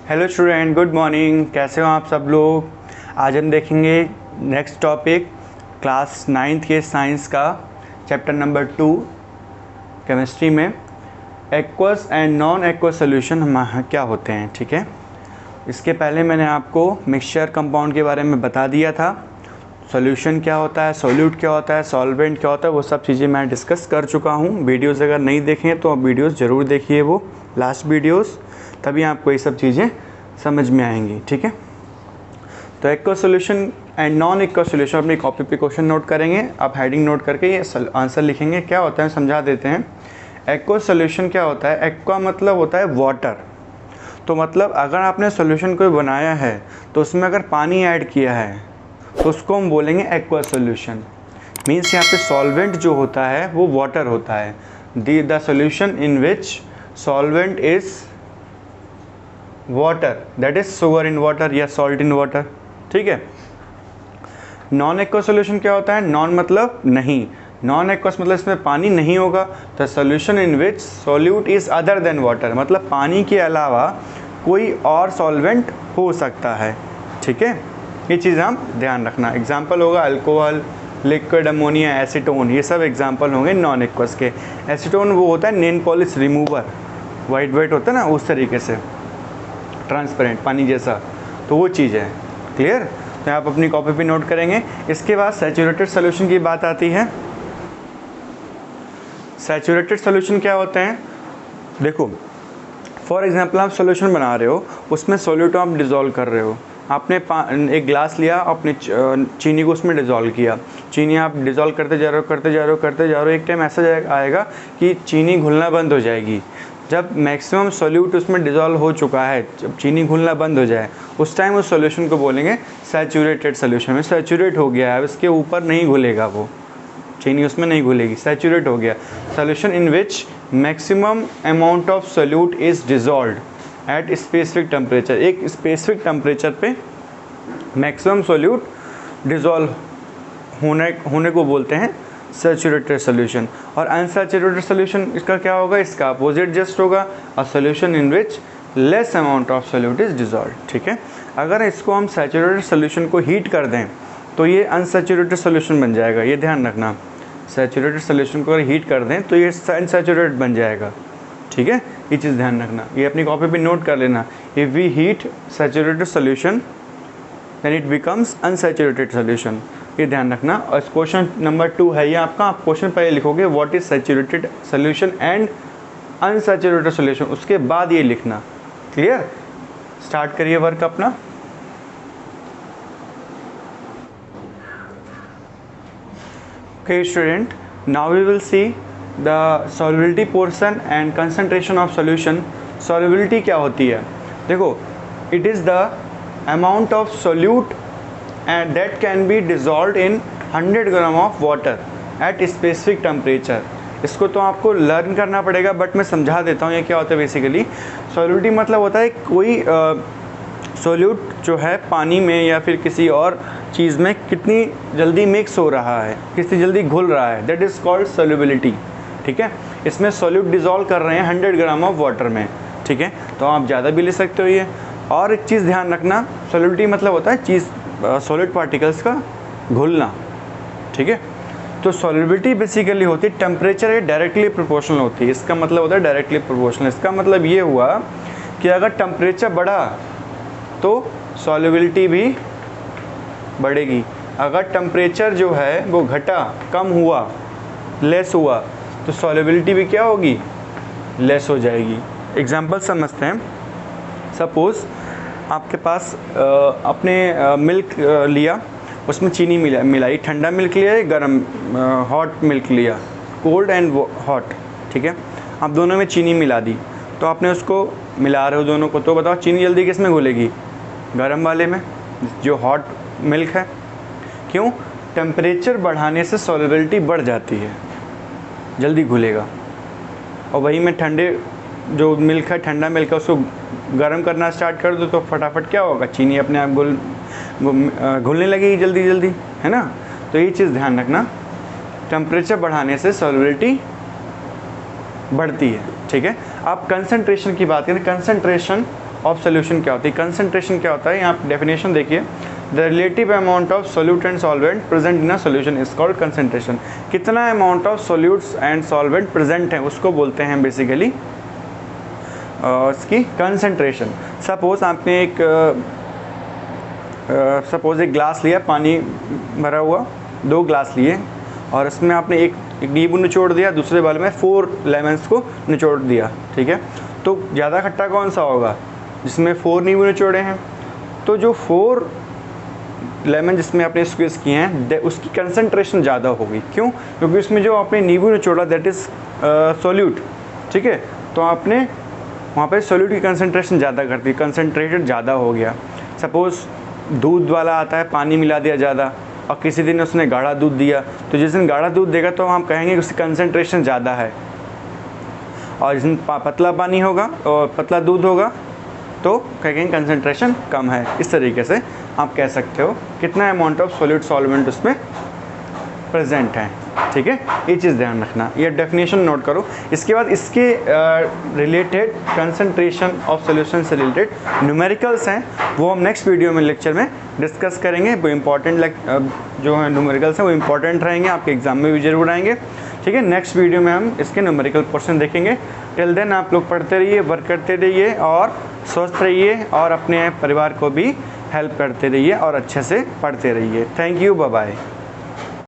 Hello student, good morning. कैसे हो आप सब लोग। आज हम देखेंगे नेक्स्ट टॉपिक क्लास 9th के साइंस का चैप्टर नंबर 2 केमिस्ट्री में aqueous and non aqueous solution हम क्या होते हैं। ठीक है, इसके पहले मैंने आपको मिक्सचर कंपाउंड के बारे में बता दिया था। सॉल्यूशन क्या होता है, सॉल्यूट क्या होता है, सॉल्वेंट क्या होता है, वो सब चीज़ें मैं डिस्कस कर चुका हूँ। वीडियोस अगर नहीं देखें तो आप वीडियोस ज़रूर देखिए, वो लास्ट वीडियोस, तभी आपको ये सब चीज़ें समझ में आएंगी। ठीक है, तो aqueous solution and non aqueous solution अपनी कॉपी पे क्वेश्चन नोट करेंगे। आप हेडिंग नोट करके ये आंसर लिखेंगे। क्या होता है समझा देते हैं। एक्वस सॉल्यूशन क्या होता है। एक्वा मतलब होता है वाटर। तो मतलब अगर आपने सॉल्यूशन कोई बनाया है तो उसमें अगर पानी ऐड किया है तो उसको हम बोलेंगे एक्वस सॉल्यूशन। मीन्स यहाँ पे सॉल्वेंट जो होता है वो वाटर होता है। The solution in which solvent is water, that is sugar in water या सॉल्ट इन वाटर। ठीक है। नॉन एक्वस सॉल्यूशन क्या होता है। नॉन मतलब नहीं, नॉन एक्वस मतलब इसमें पानी नहीं होगा। The solution in which solute is other than water, मतलब पानी के अलावा कोई और सॉल्वेंट हो सकता है। ठीक है, ये चीज़ हम ध्यान रखना। एग्जाम्पल होगा अल्कोहल, लिक्विड अमोनिया, एसीटोन, ये सब एग्जाम्पल होंगे नॉन एक्वस के। एसीटोन वो होता है nail polish remover, white white होता है ना, उस तरीके से ट्रांसपेरेंट पानी जैसा, तो वो चीज़ है। क्लियर। तो आप अपनी कॉपी पे नोट करेंगे। इसके बाद सैचुरेटेड सॉल्यूशन की बात आती है। सैचुरेटेड सॉल्यूशन क्या होते हैं। देखो, फॉर एग्जांपल आप सॉल्यूशन बना रहे हो, उसमें सॉल्यूट आप डिज़ोल्व कर रहे हो। आपने एक ग्लास लिया, आपने चीनी को उसमें डिज़ोल्व किया। चीनी आप डिज़ोल्व करते जा रहे हो, करते जा रहे हो, करते जा रहे हो। एक टाइम ऐसा आएगा कि चीनी घुलना बंद हो जाएगी। जब मैक्सिमम सॉल्यूट उसमें डिज़ोल्व हो चुका है, जब चीनी घुलना बंद हो जाए, उस टाइम उस सॉल्यूशन को बोलेंगे सैचुरेटेड सॉल्यूशन। में सैचुरेट हो गया है, इसके ऊपर नहीं घुलेगा, वो चीनी उसमें नहीं घुलेगी, सैचुरेट हो गया। Solution in which maximum amount of solute is dissolved at specific temperature. एक स्पेसिफिक टेम्परेचर पे मैक्सिमम सॉल्यूट डिज़ोल्व होने को बोलते हैं सैचुरेटेड सॉल्यूशन। और अनसैचुरेटेड सॉल्यूशन इसका क्या होगा, इसका अपोजिट जस्ट होगा, a solution in which less amount of solute is dissolved. ठीक है, अगर इसको हम सैचुरेटेड सॉल्यूशन को हीट कर दें तो ये अनसैचुरेटेड सॉल्यूशन बन जाएगा। ये ध्यान रखना, सैचुरेटेड सॉल्यूशन को अगर हीट कर दें तो ये अनसैचुरेटेड बन जाएगा। ठीक है, ये चीज़ ध्यान रखना, ये अपनी कॉपी पे नोट कर लेना। If we heat saturated solution then it becomes unsaturated solution. ये ध्यान रखना। और क्वेश्चन नंबर 2 है ये आपका। आप क्वेश्चन पहले लिखोगे what is saturated solution and unsaturated solution, उसके बाद ये लिखना। क्लियर। स्टार्ट करिए वर्क अपना। Okay student, now we will see the solubility portion and concentration of solution. Solubility क्या होती है। देखो, it is the amount of solute and that can be dissolved in 100 gram of water at specific temperature. इसको तो आपको learn करना पड़ेगा, but मैं समझा देता हूँ ये क्या होता है। बेसिकली सॉल्युबिलिटी मतलब होता है कोई सॉल्यूट जो है पानी में या फिर किसी और चीज़ में कितनी जल्दी मिक्स हो रहा है, कितनी जल्दी घुल रहा है, दैट इज़ कॉल्ड सॉल्युबिलिटी। ठीक है, इसमें सॉल्यूट डिज़ोल्व कर रहे हैं 100 ग्राम ऑफ वाटर में। ठीक है, तो आप ज़्यादा भी ले सकते हो ये। और एक चीज़ ध्यान रखना, सॉल्युबिलिटी मतलब होता है चीज़ सॉलिड पार्टिकल्स का घुलना। ठीक है, तो सॉल्युबिलिटी बेसिकली होती है टेम्परेचर के डायरेक्टली प्रोपोर्शनल होती है। इसका मतलब होता है डायरेक्टली प्रोपोर्शनल। इसका मतलब ये हुआ कि अगर टेम्परेचर बढ़ा तो सॉल्युबिलिटी भी बढ़ेगी। अगर टेम्परेचर जो है वो घटा, कम हुआ, लेस हुआ, तो सॉल्युबिलिटी भी क्या होगी, लेस हो जाएगी। एग्जांपल समझते हैं। सपोज़ आपके पास आपने मिल्क लिया, उसमें चीनी मिलाई, ठंडा मिल्क लिया, गर्म हॉट मिल्क लिया, कोल्ड एंड हॉट। ठीक है, आप दोनों में चीनी मिला दी, तो आपने उसको मिला रहे हो दोनों को, तो बताओ चीनी जल्दी किस में घुलेगी, गर्म वाले में, जो हॉट मिल्क है। क्यों, टेम्परेचर बढ़ाने से सॉल्युबिलिटी बढ़ जाती है, जल्दी घुलेगा। और वही में ठंडे जो मिल्क है, ठंडा मिल्क है, उसको गर्म करना स्टार्ट कर दो तो फटाफट क्या होगा, चीनी अपने आप घुलने लगेगी जल्दी जल्दी, है ना। तो ये चीज़ ध्यान रखना, टेम्परेचर बढ़ाने से सॉल्युबिलिटी बढ़ती है। ठीक है, आप कंसंट्रेशन की बात करें, कंसंट्रेशन ऑफ सोल्यूशन क्या होती है, कंसंट्रेशन क्या होता है, यहाँ डेफिनेशन देखिए, the relative amount of solute and solvent present in a solution is called concentration. कितना amount of solutes and solvent present है उसको बोलते हैं बेसिकली इसकी कंसंट्रेशन। सपोज आपने एक एक ग्लास लिया, पानी भरा हुआ 2 ग्लास लिए और इसमें आपने एक नींबू निचोड़ दिया, दूसरे वाले में 4 लेमन्स को निचोड़ दिया, ठीक है। तो ज़्यादा खट्टा कौन सा होगा, जिसमें 4 नींबू निचोड़े हैं। तो जो 4 लेमन जिसमें आपने स्क्वीज़ किए हैं उसकी कंसंट्रेशन ज़्यादा होगी। क्यों? क्योंकि उसमें जो आपने नींबू निचोड़ा दैट इज़ सोल्यूट, ठीक है। तो आपने वहाँ पे सोल्यूट की कंसंट्रेशन ज़्यादा कर दी, कंसंट्रेटेड ज़्यादा हो गया। सपोज़ दूध वाला आता है, पानी मिला दिया ज़्यादा, और किसी दिन उसने गाढ़ा दूध दिया, तो जिस दिन गाढ़ा दूध देगा तो हम कहेंगे कि उसकी कंसंट्रेशन ज़्यादा है, और जिस दिन पतला पानी होगा और पतला दूध होगा तो कहेंगे कंसंट्रेशन कम है। इस तरीके से आप कह सकते हो कितना अमाउंट ऑफ सॉलिड सॉल्वेंट उसमें प्रेजेंट है, ठीक है। ये चीज़ ध्यान रखना, ये डेफिनेशन नोट करो। इसके बाद इसके रिलेटेड कंसंट्रेशन ऑफ सॉल्यूशन से रिलेटेड न्यूमेरिकल्स हैं, वो हम नेक्स्ट वीडियो में लेक्चर में डिस्कस करेंगे। वो इम्पॉर्टेंट जो है न्यूमेरिकल्स हैं वो इम्पॉर्टेंट रहेंगे, आपके एग्जाम में भी जरूर आएंगे, ठीक है। नेक्स्ट वीडियो में हम इसके न्यूमेरिकल पोर्शन देखेंगे। टिल देन आप लोग पढ़ते रहिए, वर्क करते रहिए और स्वस्थ रहिए, और अपने परिवार को भी हेल्प करते रहिए और अच्छे से पढ़ते रहिए। Thank you, bye bye.